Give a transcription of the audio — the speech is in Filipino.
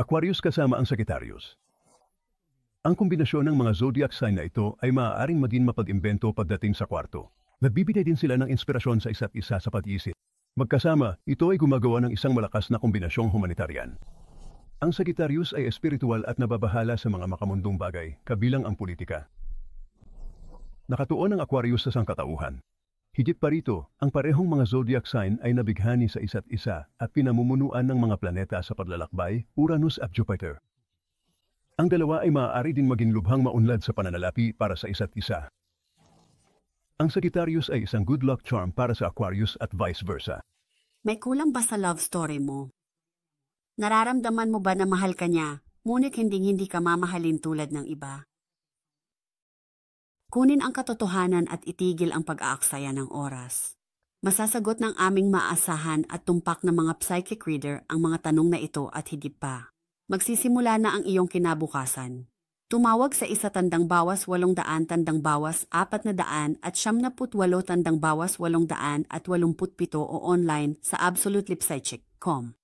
Aquarius kasama ang Sagittarius. Ang kombinasyon ng mga zodiac sign na ito ay maaaring maging mapag-imbento pagdating sa kwarto. Nagbibigay din sila ng inspirasyon sa isa't isa sa pag-iisip. Magkasama, ito ay gumagawa ng isang malakas na kombinasyong humanitarian. Ang Sagittarius ay espiritual at nababahala sa mga makamundong bagay, kabilang ang politika. Nakatuon ang Aquarius sa sangkatauhan. Higit pa rito, ang parehong mga zodiac sign ay nabighani sa isa't isa at pinamumunuan ng mga planeta sa paglalakbay, Uranus at Jupiter. Ang dalawa ay maaari din maging lubhang maunlad sa pananalapi para sa isa't isa. Ang Sagittarius ay isang good luck charm para sa Aquarius at vice versa. May kulang ba sa love story mo? Nararamdaman mo ba na mahal ka niya, ngunit hindi ka mamahalin tulad ng iba? Kunin ang katotohanan at itigil ang pag-aaksaya ng oras. Masasagot ng aming maasahan at tumpak na mga psychic reader ang mga tanong na ito at higit pa. Magsisimula na ang iyong kinabukasan. Tumawag sa 1-800-400 at 78-887 o online sa absolutelypsychic.com.